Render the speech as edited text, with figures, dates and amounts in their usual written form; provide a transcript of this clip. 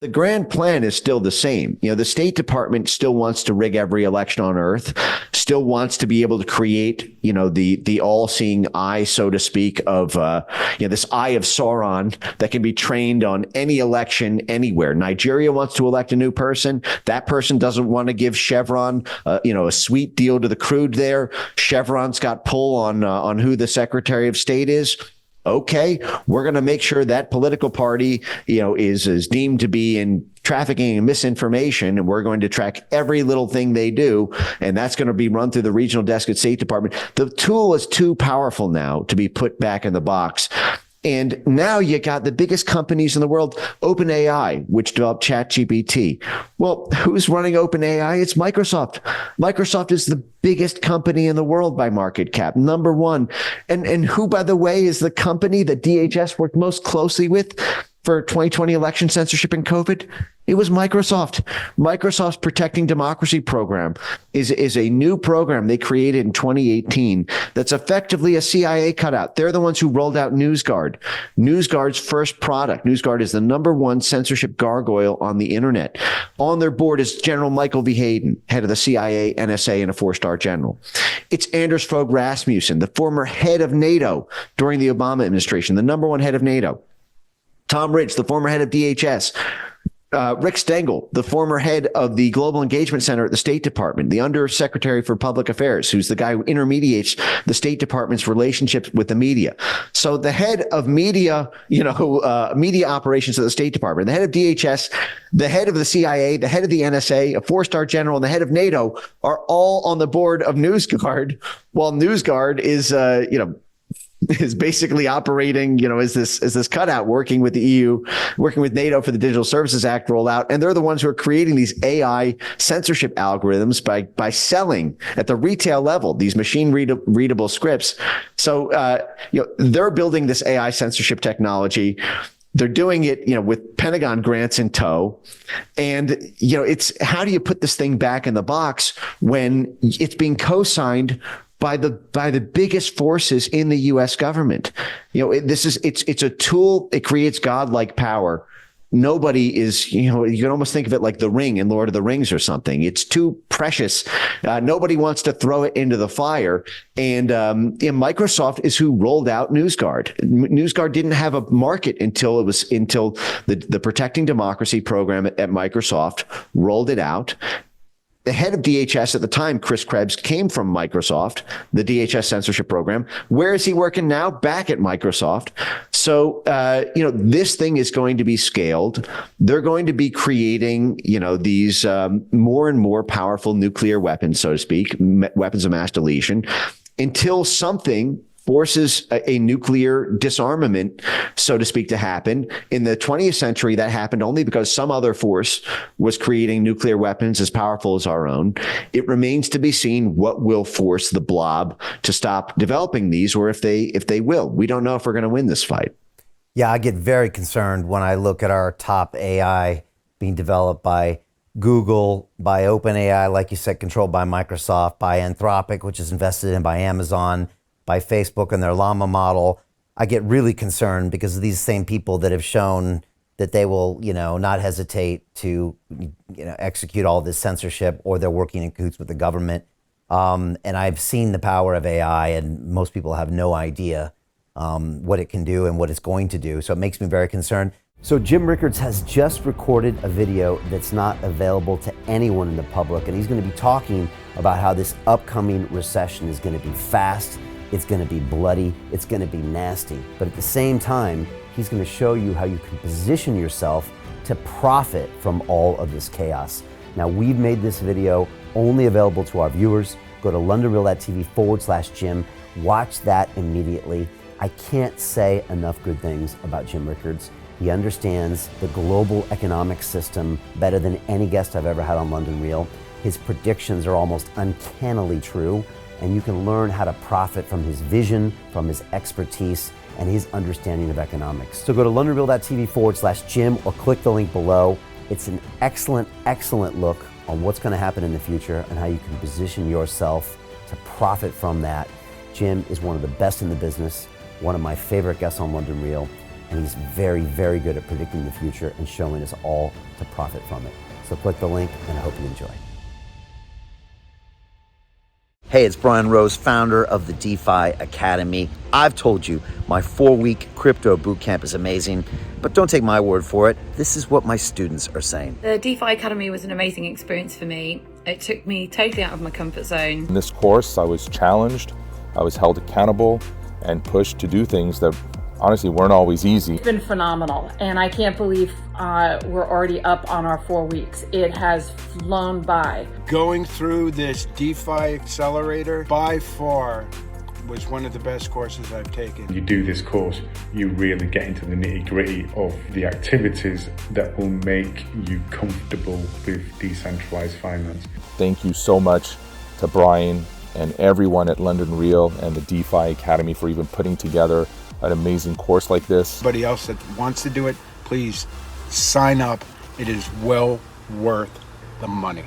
The grand plan is still the same. The State Department still wants to rig every election on earth, still wants to be able to create, the all-seeing eye, so to speak, of, this eye of Sauron that can be trained on any election anywhere. Nigeria wants to elect a new person. That person doesn't want to give Chevron, a sweet deal to the crude there. Chevron's got pull on who the Secretary of State is. Okay, we're going to make sure that political party, is deemed to be in trafficking and misinformation, and we're going to track every little thing they do, and that's going to be run through the regional desk at State Department. The tool is too powerful now to be put back in the box. And now you got the biggest companies in the world, OpenAI, which developed ChatGPT. Well, who's running OpenAI? It's Microsoft. Microsoft is the biggest company in the world by market cap, number one. And who, by the way, is the company that DHS worked most closely with for 2020 election censorship and COVID? It was Microsoft. Microsoft's Protecting Democracy program is a new program they created in 2018 that's effectively a CIA cutout. They're the ones who rolled out NewsGuard. NewsGuard's first product. NewsGuard is the number one censorship gargoyle on the internet. On their board is General Michael V. Hayden, head of the CIA, NSA, and a four-star general. It's Anders Fogh Rasmussen, the former head of NATO during the Obama administration, the number one head of NATO. Tom Ridge, the former head of DHS. Rick Stengel, the former head of the Global Engagement Center at the State Department, the Undersecretary for Public Affairs, who's the guy who intermediates the State Department's relationships with the media. So the head of media, media operations at the State Department, the head of DHS, the head of the CIA, the head of the NSA, a four-star general, and the head of NATO are all on the board of NewsGuard, while NewsGuard is basically operating, as this cutout, working with the EU, working with NATO for the Digital Services Act rollout. And they're the ones who are creating these AI censorship algorithms by selling at the retail level these machine readable scripts. So, they're building this AI censorship technology. They're doing it, with Pentagon grants in tow. And, it's how do you put this thing back in the box when it's being co-signed by the biggest forces in the U.S. government? It's a tool. It creates godlike power. Nobody is, you can almost think of it like the ring in Lord of the Rings or something. It's too precious. Nobody wants to throw it into the fire. And Microsoft is who rolled out NewsGuard. NewsGuard didn't have a market until the Protecting Democracy program at Microsoft rolled it out. The head of DHS at the time, Chris Krebs, came from Microsoft, the DHS censorship program. Where is he working now? Back at Microsoft. So, this thing is going to be scaled. They're going to be creating, these more and more powerful nuclear weapons, so to speak, weapons of mass deletion, until something forces a nuclear disarmament, so to speak, to happen. In the 20th century, that happened only because some other force was creating nuclear weapons as powerful as our own. It remains to be seen what will force the blob to stop developing these, or if they will. We don't know if we're going to win this fight. Yeah, I get very concerned when I look at our top AI being developed by Google, by OpenAI, like you said, controlled by Microsoft, by Anthropic, which is invested in by Amazon, by Facebook and their Llama model. I get really concerned because of these same people that have shown that they will, not hesitate to, execute all this censorship, or they're working in cahoots with the government. And I've seen the power of AI, and most people have no idea what it can do and what it's going to do. So it makes me very concerned. So Jim Rickards has just recorded a video that's not available to anyone in the public, and he's going to be talking about how this upcoming recession is going to be fast. It's going to be bloody, it's going to be nasty. But at the same time, he's going to show you how you can position yourself to profit from all of this chaos. Now, we've made this video only available to our viewers. Go to londonreal.tv/Jim. Watch that immediately. I can't say enough good things about Jim Rickards. He understands the global economic system better than any guest I've ever had on London Real. His predictions are almost uncannily true, and you can learn how to profit from his vision, from his expertise, and his understanding of economics. So go to londonreal.tv/Jim or click the link below. It's an excellent, excellent look on what's going to happen in the future and how you can position yourself to profit from that. Jim is one of the best in the business, one of my favorite guests on London Real. and he's very, very good at predicting the future and showing us all to profit from it. So click the link, and I hope you enjoy. Hey, it's Brian Rose, founder of the DeFi Academy. I've told you my 4-week crypto bootcamp is amazing, but don't take my word for it. This is what my students are saying. The DeFi Academy was an amazing experience for me. It took me totally out of my comfort zone. In this course, I was challenged, I was held accountable, and pushed to do things that honestly weren't always easy. It's been phenomenal, and I can't believe we're already up on our 4 weeks. It has flown by. Going through this DeFi accelerator by far was one of the best courses I've taken. You do this course, you really get into the nitty-gritty of the activities that will make you comfortable with decentralized finance. Thank you so much to Brian and everyone at London Real and the DeFi Academy for even putting together an amazing course like this. Anybody else that wants to do it, please sign up. It is well worth the money.